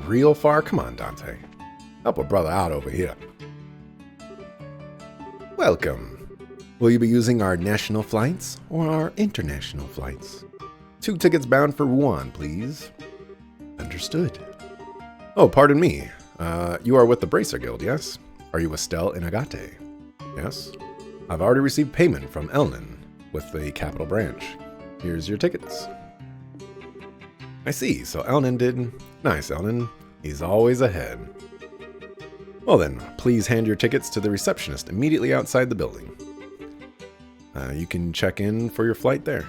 Real far? Come on, Dante. Help a brother out over here. Welcome. Will you be using our national flights or our international flights? 2 tickets bound for Rouen, please. Understood. Oh, pardon me. You are with the Bracer Guild, yes? Are you Estelle Inagate? Yes. I've already received payment from Elnan with the Capital Branch. Here's your tickets. I see, so Elnan did. Nice, Elnan. He's always ahead. Well then, please hand your tickets to the receptionist immediately outside the building. You can check in for your flight there.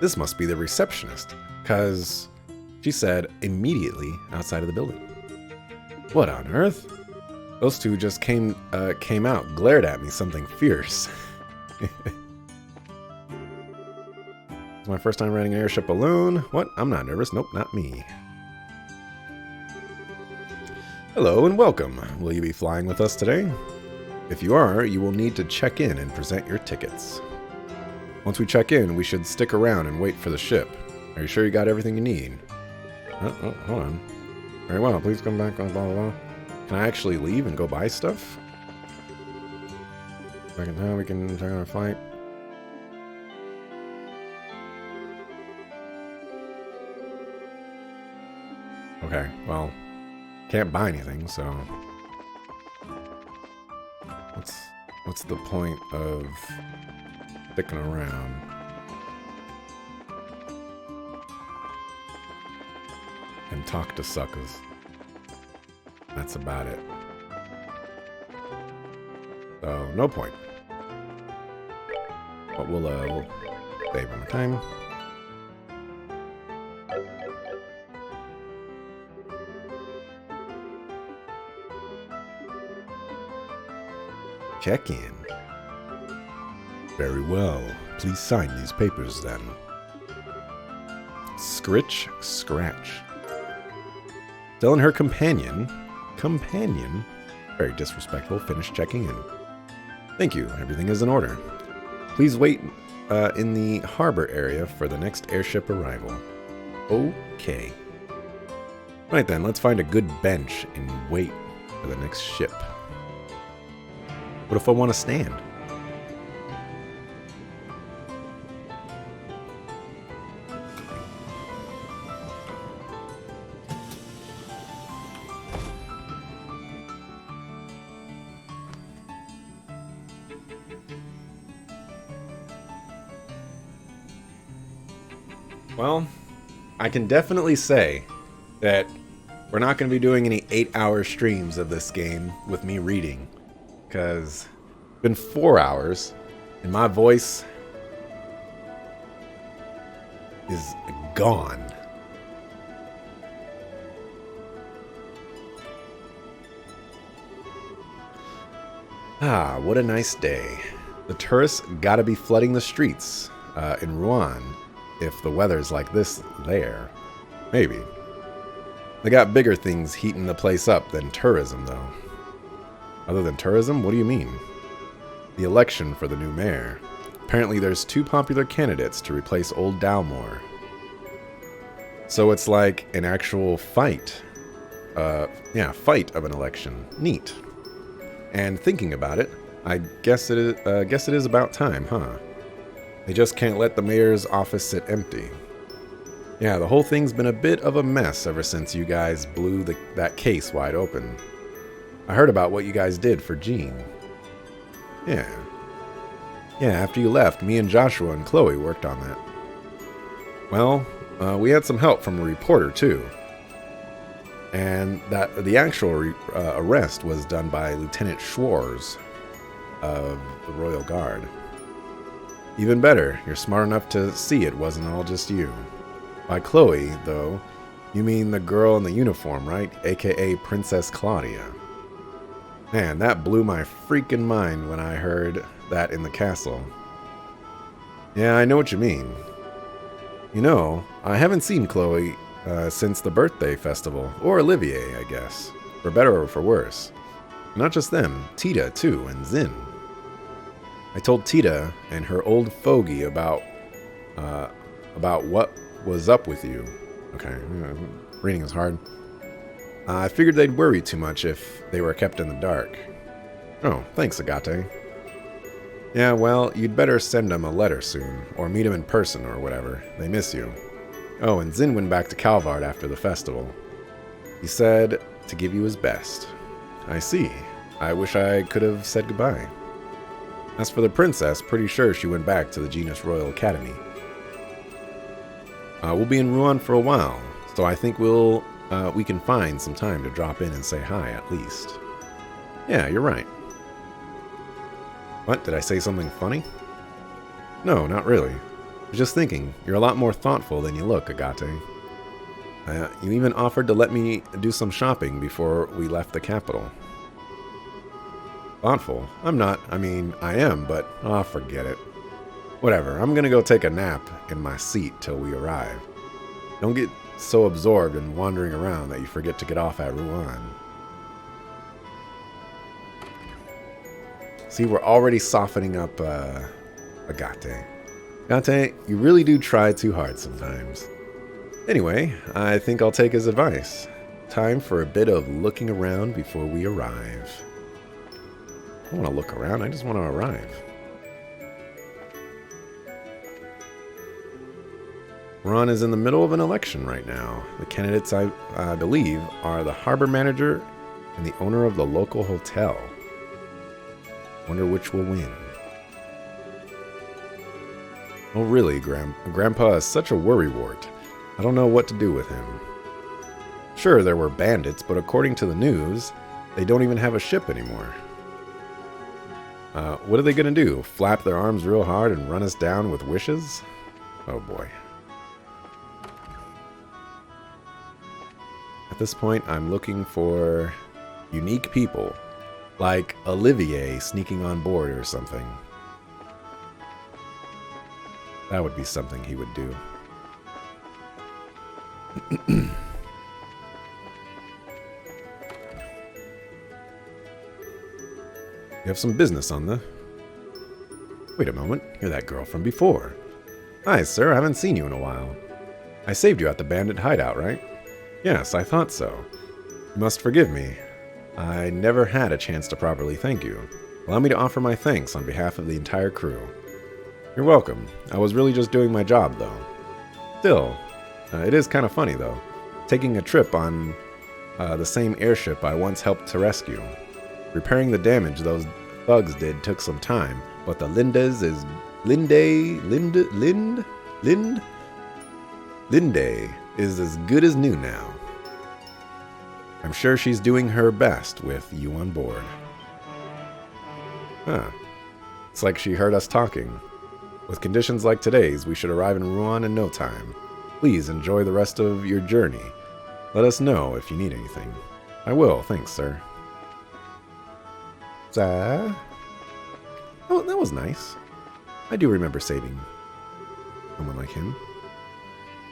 This must be the receptionist, because she said immediately outside of the building. What on earth? Those two just came out, glared at me something fierce. It's my first time riding an airship alone. What? I'm not nervous. Nope, not me. Hello and welcome. Will you be flying with us today? If you are, you will need to check in and present your tickets. Once we check in, we should stick around and wait for the ship. Are you sure you got everything you need? Oh, hold on. Very well, please come back on blah, blah, blah. Can I actually leave and go buy stuff? Second time we can check on our flight. Okay, well, can't buy anything, so what's the point of sticking around? And talk to suckers. That's about it. So no point. But we'll save on the time. Check in. Very well. Please sign these papers then. Scritch, scratch. Still and her companion. Companion? Very disrespectful. Finish checking in. Thank you. Everything is in order. Please wait in the harbor area for the next airship arrival. Okay. Right then, let's find a good bench and wait for the next ship. What if I want to stand? Well, I can definitely say that we're not going to be doing any 8-hour streams of this game with me reading. Because it's been 4 hours and my voice is gone. Ah, what a nice day. The tourists gotta be flooding the streets in Rouen if the weather's like this there. Maybe. They got bigger things heating the place up than tourism, though. Other than tourism? What do you mean? The election for the new mayor. Apparently there's 2 popular candidates to replace old Dalmore. So it's like an actual fight. Fight of an election. Neat. And thinking about it, I guess it is about time, huh? They just can't let the mayor's office sit empty. Yeah, the whole thing's been a bit of a mess ever since you guys blew that case wide open. I heard about what you guys did for Jean. Yeah. Yeah, after you left, me and Joshua and Chloe worked on that. Well, we had some help from a reporter, too. And that the actual arrest was done by Lieutenant Schwarz of the Royal Guard. Even better, you're smart enough to see it wasn't all just you. By Chloe, though, you mean the girl in the uniform, right? AKA Princess Claudia. Man, that blew my freaking mind when I heard that in the castle. Yeah, I know what you mean. You know, I haven't seen Chloe since the birthday festival, or Olivier, I guess. For better or for worse. Not just them, Tita, too, and Zin. I told Tita and her old fogey about what was up with you. Okay, reading is hard. I figured they'd worry too much if they were kept in the dark. Oh, thanks, Agate. Yeah, well, you'd better send them a letter soon, or meet them in person or whatever. They miss you. Oh, and Zin went back to Calvard after the festival. He said to give you his best. I see. I wish I could have said goodbye. As for the princess, pretty sure she went back to the Genus Royal Academy. We'll be in Rouen for a while, so I think we can find some time to drop in and say hi at least. Yeah, you're right. What, did I say something funny? No, not really. I was just thinking, you're a lot more thoughtful than you look, Agate. You even offered to let me do some shopping before we left the capital. Thoughtful? I'm not. I mean, I am, but forget it. Whatever, I'm gonna go take a nap in my seat till we arrive. Don't get so absorbed in wandering around that you forget to get off at Rouen. See, we're already softening up Agate. Agate, you really do try too hard sometimes. Anyway, I think I'll take his advice. Time for a bit of looking around before we arrive. I don't want to look around, I just want to arrive. Rouen is in the middle of an election right now. The candidates, I believe, are the harbor manager and the owner of the local hotel. Wonder which will win. Oh really, Grandpa is such a worrywart. I don't know what to do with him. Sure, there were bandits, but according to the news, they don't even have a ship anymore. What are they gonna do? Flap their arms real hard and run us down with wishes? Oh boy. At this point, I'm looking for unique people, like Olivier sneaking on board or something. That would be something he would do. You have some business on the... Wait a moment, you're that girl from before. Hi, sir, I haven't seen you in a while. I saved you at the bandit hideout, right? Yes, I thought so. You must forgive me. I never had a chance to properly thank you. Allow me to offer my thanks on behalf of the entire crew. You're welcome. I was really just doing my job, though. Still, it is kind of funny, though. Taking a trip on the same airship I once helped to rescue. Repairing the damage those thugs did took some time, but the Linde is as good as new now. I'm sure she's doing her best with you on board. Huh. It's like she heard us talking. With conditions like today's, we should arrive in Rouen in no time. Please enjoy the rest of your journey. Let us know if you need anything. I will, thanks, sir. Oh, that was nice. I do remember saving someone like him.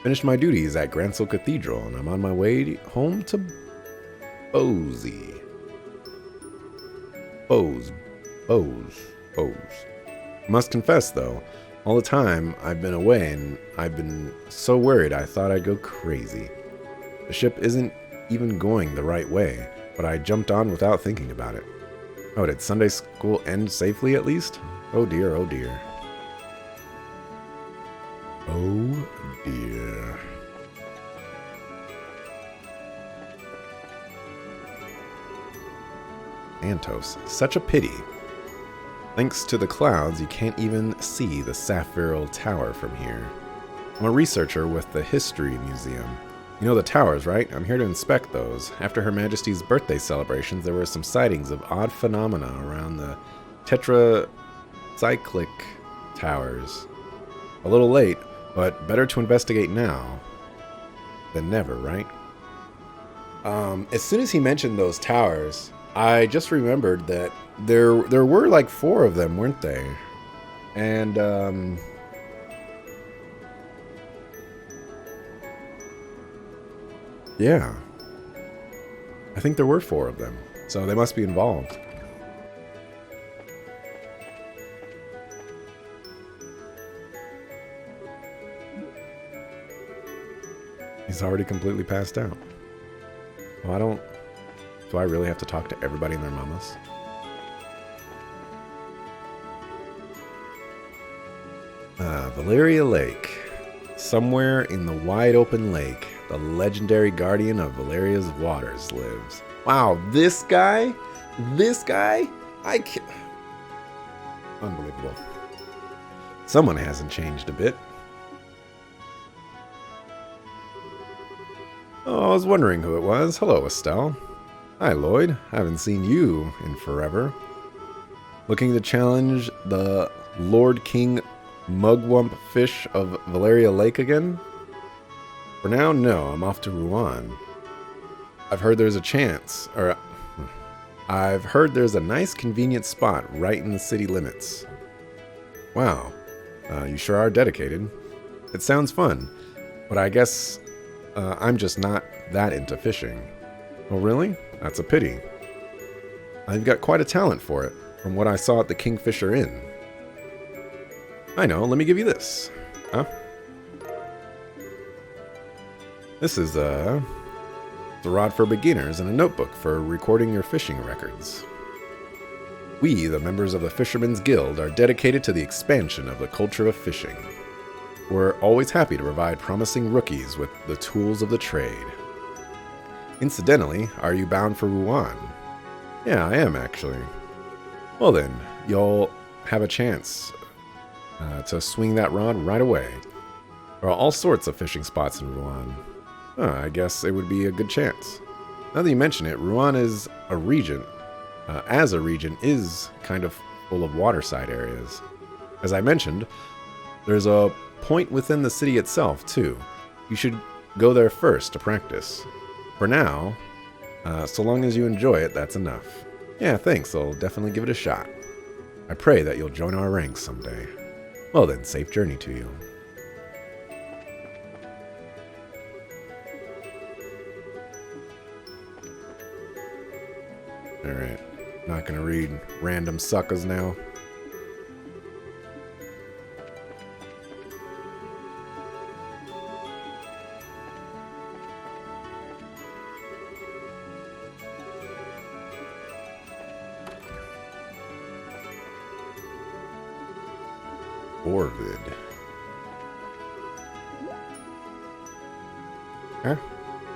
Finished my duties at Grancel Cathedral, and I'm on my way home to Bose. Must confess, though, all the time I've been away, and I've been so worried I thought I'd go crazy. The ship isn't even going the right way, but I jumped on without thinking about it. Oh, did Sunday school end safely at least? Oh dear, oh dear. Oh dear. Antos, such a pity. Thanks to the clouds, you can't even see the Sapphiril Tower from here. I'm a researcher with the History Museum. You know the towers, right? I'm here to inspect those. After Her Majesty's birthday celebrations, there were some sightings of odd phenomena around the tetracyclic towers. A little late, but better to investigate now than never, right? As soon as he mentioned those towers, I just remembered that there were like 4 of them, weren't they? And yeah, I think there were 4 of them, so they must be involved. He's already completely passed out. Well, do I really have to talk to everybody and their mamas? Valeria Lake. Somewhere in the wide open lake, the legendary guardian of Valeria's waters lives. Wow, this guy? This guy? I can't... Unbelievable. Someone hasn't changed a bit. Oh, I was wondering who it was. Hello, Estelle. Hi, Lloyd. Haven't seen you in forever. Looking to challenge the Lord King Mugwump Fish of Valeria Lake again? For now, no. I'm off to Rouen. I've heard there's a nice convenient spot right in the city limits. Wow. You sure are dedicated. It sounds fun, but I guess I'm just not that into fishing. Oh, really? That's a pity. I've got quite a talent for it, from what I saw at the Kingfisher Inn. I know, let me give you this. Huh? This is the rod for beginners and a notebook for recording your fishing records. We, the members of the Fishermen's Guild, are dedicated to the expansion of the culture of fishing. We're always happy to provide promising rookies with the tools of the trade. Incidentally, are you bound for Rouen? Yeah, I am actually. Well then, you'll have a chance to swing that rod right away. There are all sorts of fishing spots in Rouen. I guess it would be a good chance. Now that you mention it, Rouen is a region. As a region, is kind of full of waterside areas. As I mentioned, there's a point within the city itself, too. You should go there first to practice. For now, so long as you enjoy it, that's enough. Yeah, thanks. I'll definitely give it a shot. I pray that you'll join our ranks someday. Well then, safe journey to you. Alright. Not gonna read random suckers now. Orvid. Huh?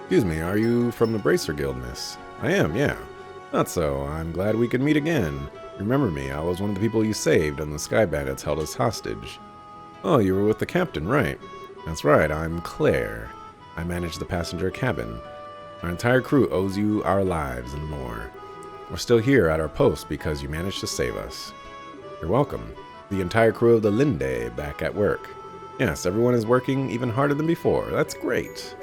Excuse me, are you from the Bracer Guild, miss? I am, yeah. Not so. I'm glad we could meet again. Remember me, I was one of the people you saved and the Sky Bandits held us hostage. Oh, you were with the captain, right? That's right, I'm Claire. I manage the passenger cabin. Our entire crew owes you our lives and more. We're still here at our post because you managed to save us. You're welcome. The entire crew of the Linde back at work. Yes, everyone is working even harder than before. That's great.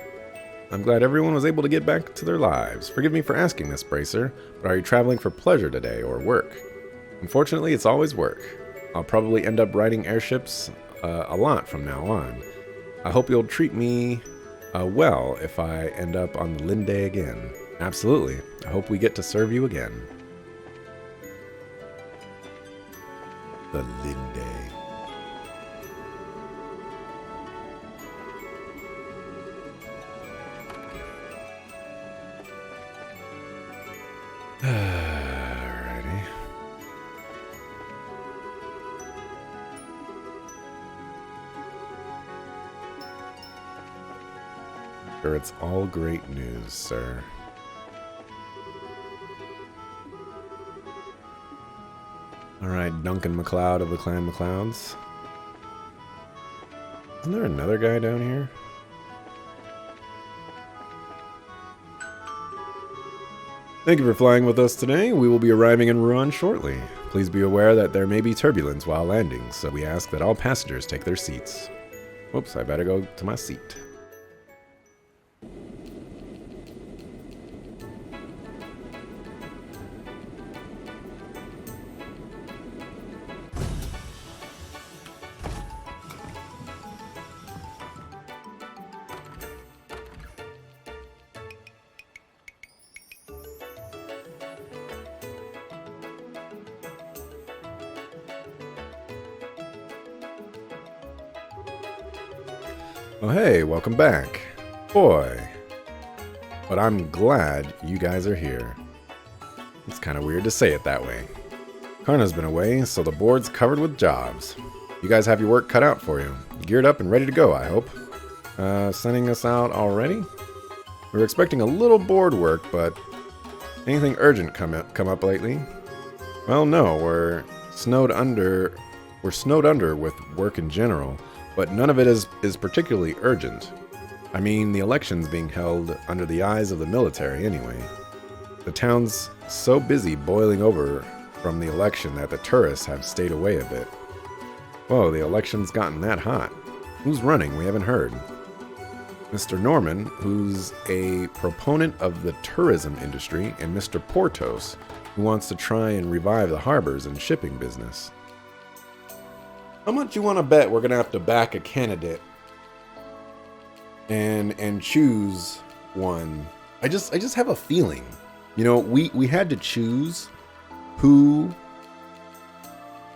I'm glad everyone was able to get back to their lives. Forgive me for asking this, Bracer, but are you traveling for pleasure today or work? Unfortunately, it's always work. I'll probably end up riding airships a lot from now on. I hope you'll treat me well if I end up on the Linde again. Absolutely. I hope we get to serve you again. The Linde. Alrighty. Sure, it's all great news, sir. Alright, Duncan MacLeod of the Clan MacLeods. Isn't there another guy down here? Thank you for flying with us today. We will be arriving in Rouen shortly. Please be aware that there may be turbulence while landing, so we ask that all passengers take their seats. Whoops, I better go to my seat. Oh hey, welcome back. Boy. But I'm glad you guys are here. It's kind of weird to say it that way. Karna's been away, so the board's covered with jobs. You guys have your work cut out for you. Geared up and ready to go, I hope. Sending us out already? We were expecting a little board work, but anything urgent come up lately? Well, no, we're snowed under with work in general, but none of it is particularly urgent. I mean, the election's being held under the eyes of the military anyway. The town's so busy boiling over from the election that the tourists have stayed away a bit. Whoa, the election's gotten that hot. Who's running? We haven't heard. Mr. Norman, who's a proponent of the tourism industry, and Mr. Portos, who wants to try and revive the harbors and shipping business. How much you want to bet we're going to have to back a candidate and choose one? I just have a feeling. You know, we had to choose who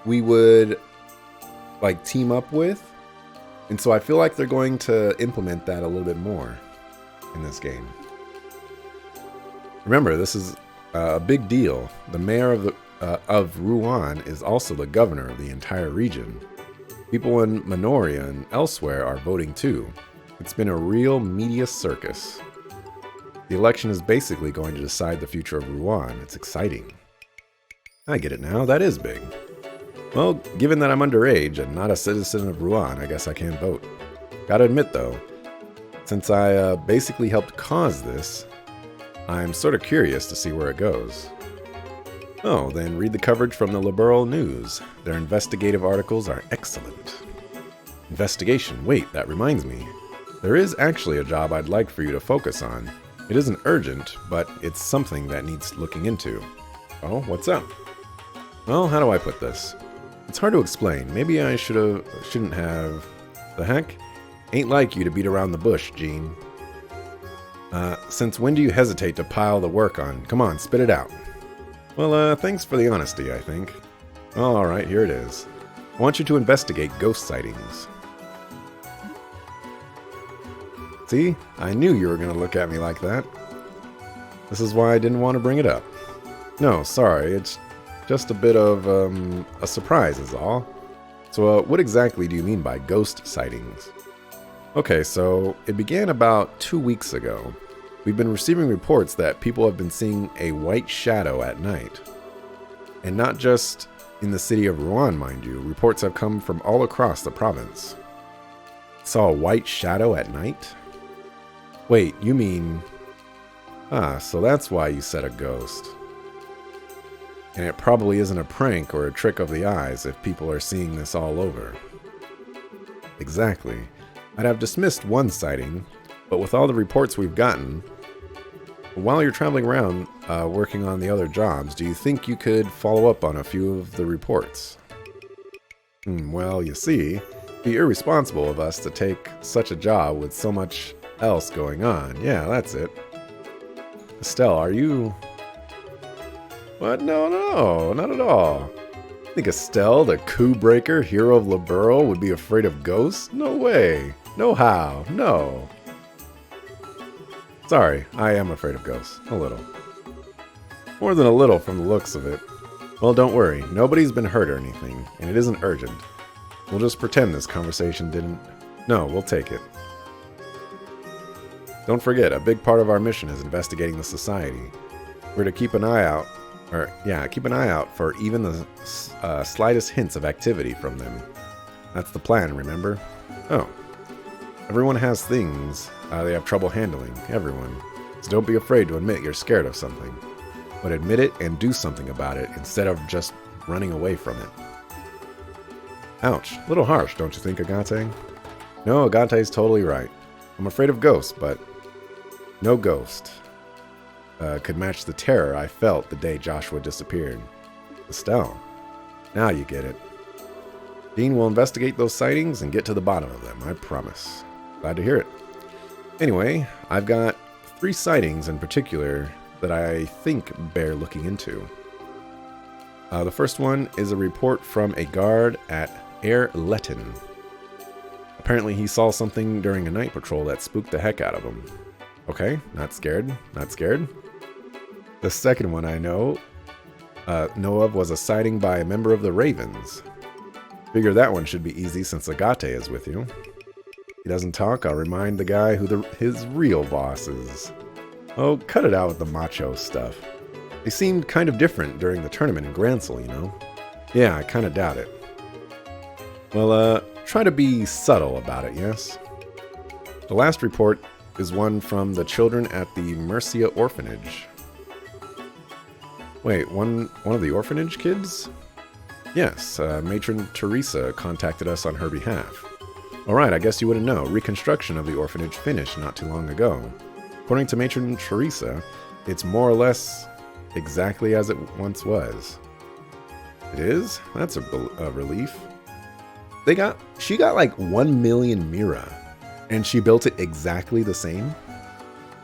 we would like team up with. And so I feel like they're going to implement that a little bit more in this game. Remember, this is a big deal. The mayor of Rouen is also the governor of the entire region. People in Minoria and elsewhere are voting too. It's been a real media circus. The election is basically going to decide the future of Rouen. It's exciting. I get it now. That is big. Well, given that I'm underage and not a citizen of Rouen, I guess I can't vote. Gotta admit though, since I basically helped cause this, I'm sort of curious to see where it goes. Oh, then read the coverage from the Liberal News. Their investigative articles are excellent. Investigation. Wait, that reminds me. There is actually a job I'd like for you to focus on. It isn't urgent, but it's something that needs looking into. Oh, what's up? Well, how do I put this? It's hard to explain. Maybe I shouldn't have. The heck? Ain't like you to beat around the bush, Gene. Since when do you hesitate to pile the work on? Come on, spit it out. Well, thanks for the honesty, I think. Well, alright, here it is. I want you to investigate ghost sightings. See? I knew you were going to look at me like that. This is why I didn't want to bring it up. No, sorry, it's just a bit of a surprise is all. So what exactly do you mean by ghost sightings? Okay, so it began about 2 weeks ago. We've been receiving reports that people have been seeing a white shadow at night. And not just in the city of Rouen, mind you. Reports have come from all across the province. Saw a white shadow at night? Wait, you mean... so that's why you said a ghost. And it probably isn't a prank or a trick of the eyes if people are seeing this all over. Exactly. I'd have dismissed one sighting, but with all the reports we've gotten, while you're traveling around working on the other jobs, do you think you could follow up on a few of the reports? Well, you see, it'd be irresponsible of us to take such a job with so much else going on. Yeah, that's it. Estelle, are you... What? No, not at all. Think Estelle, the coup breaker, hero of Liberal, would be afraid of ghosts? No way. No how. No. Sorry, I am afraid of ghosts. A little. More than a little from the looks of it. Well, don't worry. Nobody's been hurt or anything, and it isn't urgent. We'll just pretend this conversation didn't... No, we'll take it. Don't forget, a big part of our mission is investigating the society. We're to keep an eye out for even the slightest hints of activity from them. That's the plan, remember? Oh. Everyone has things they have trouble handling. Everyone. So don't be afraid to admit you're scared of something. But admit it and do something about it instead of just running away from it. Ouch. A little harsh, don't you think, Agate? No, Agate's totally right. I'm afraid of ghosts, but no ghost could match the terror I felt the day Joshua disappeared. Estelle, now you get it. Dean will investigate those sightings and get to the bottom of them, I promise. Glad to hear it. Anyway, I've got 3 sightings in particular that I think bear looking into. The first one is a report from a guard at Air Letton. Apparently he saw something during a night patrol that spooked the heck out of him. Okay, not scared, not scared. The second one I know of was a sighting by a member of the Ravens. Figure that one should be easy since Agate is with you. He doesn't talk, I'll remind the guy who his real boss is. Oh, cut it out with the macho stuff. They seemed kind of different during the tournament in Gransel, you know? Yeah, I kind of doubt it. Well, try to be subtle about it, yes? The last report is one from the children at the Mercia orphanage. Wait, one of the orphanage kids? Yes, Matron Teresa contacted us on her behalf. Alright, I guess you wouldn't know. Reconstruction of the orphanage finished not too long ago. According to Matron Teresa, it's more or less exactly as it once was. It is? That's a relief. She got like 1 million mira, and she built it exactly the same?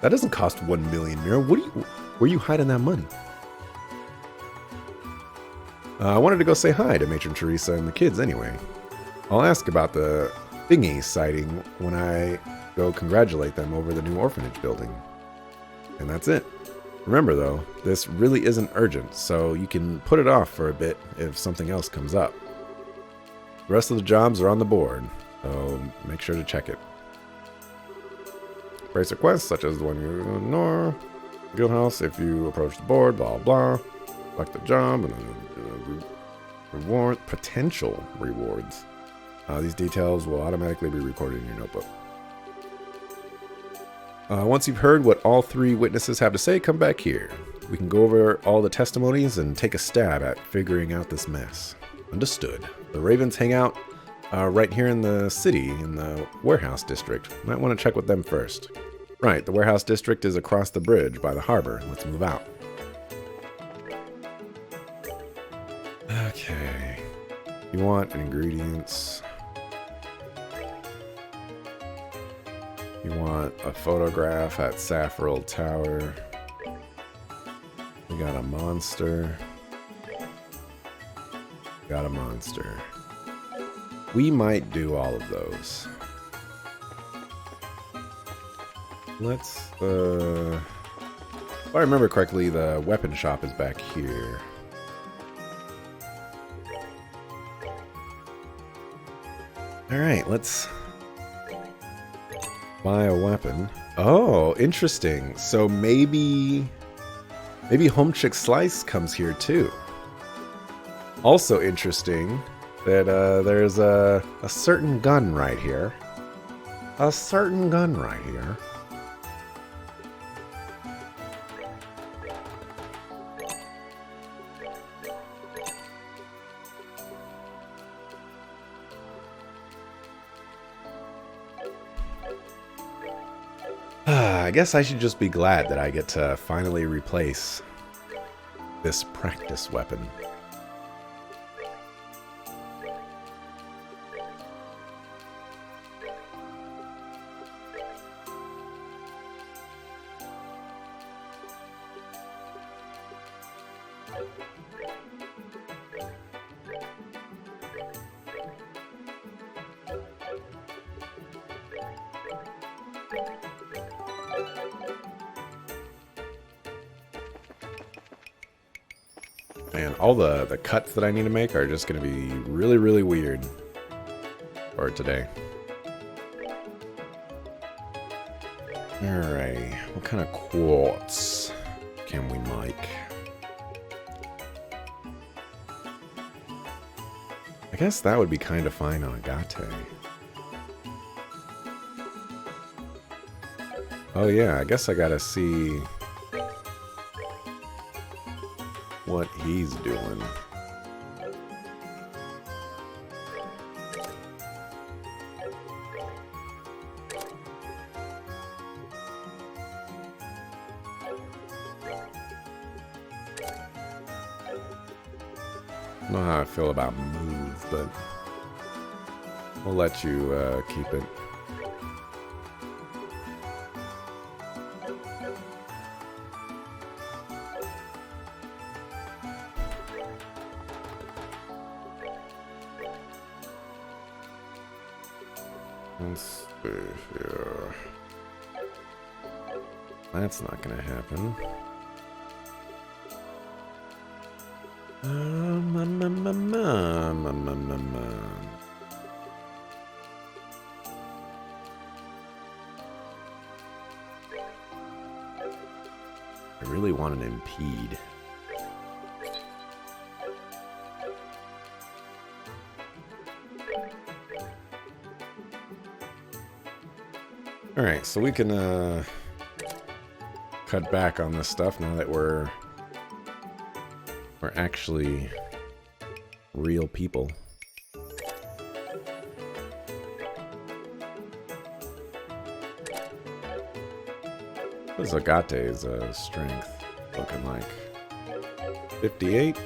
That doesn't cost 1 million mira. Where are you hiding that money? I wanted to go say hi to Matron Teresa and the kids anyway. I'll ask about the thingy sighting when I go congratulate them over the new orphanage building. And that's it. Remember though, this really isn't urgent, so you can put it off for a bit if something else comes up. The rest of the jobs are on the board, so make sure to check it. Basic quests, such as the one you ignore. Guildhouse, if you approach the board, blah blah. Select the job, and then reward, potential rewards. These details will automatically be recorded in your notebook. Once you've heard what all three witnesses have to say, come back here. We can go over all the testimonies and take a stab at figuring out this mess. Understood. The Ravens hang out right here in the city, in the warehouse district. Might want to check with them first. Right, the warehouse district is across the bridge by the harbor. Let's move out. Okay. You want ingredients. You want a photograph at Saffrel Tower. We got a monster. Got a monster. We might do all of those. Let's, if I remember correctly, the weapon shop is back here. Alright, let's buy a weapon. Oh, interesting. So maybe Home Chick Slice comes here too. Also interesting that there's a certain gun right here. A certain gun right here. I guess I should just be glad that I get to finally replace this practice weapon. Man, all the cuts that I need to make are just going to be really, really weird for today. Alright, what kind of quartz can we make? I guess that would be kind of fine on Agate. Oh yeah, I guess I gotta see what he's doing. I don't know how I feel about move, but we'll let you keep it. Let's see here. That's not gonna happen. I really want an impede. Alright, so we can cut back on this stuff now that we're actually real people. What is Agate's strength looking like? 58?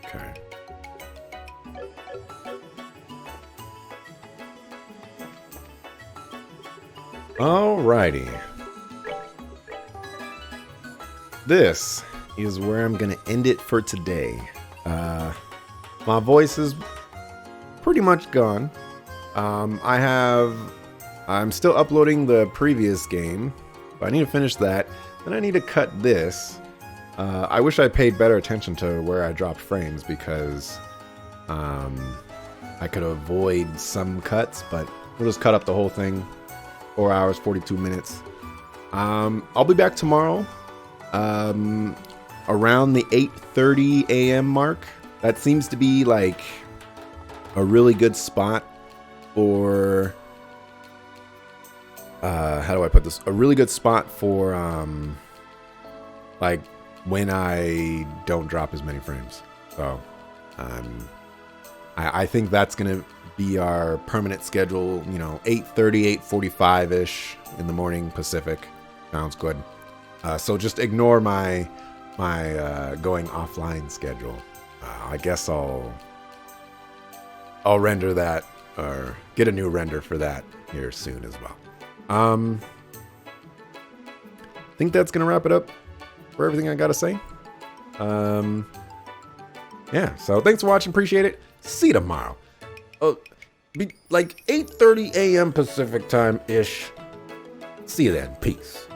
Okay. Alrighty. This is where I'm gonna end it for today. My voice is pretty much gone. I'm still uploading the previous game, but I need to finish that. Then I need to cut this. I wish I paid better attention to where I dropped frames because I could avoid some cuts, but we'll just cut up the whole thing. 4 hours, 42 minutes. I'll be back tomorrow around the 8:30 a.m. mark. That seems to be like a really good spot for how do I put this? A really good spot for like when I don't drop as many frames. So I think that's gonna be our permanent schedule. You know, 8:30, 8:45-ish in the morning Pacific. Sounds good. So just ignore my going offline schedule. I guess I'll render that or get a new render for that here soon as well. I think that's gonna wrap it up for everything I gotta say. Yeah, so thanks for watching, appreciate it. See you tomorrow. Be like 8:30 a.m. Pacific time ish. See you then. Peace.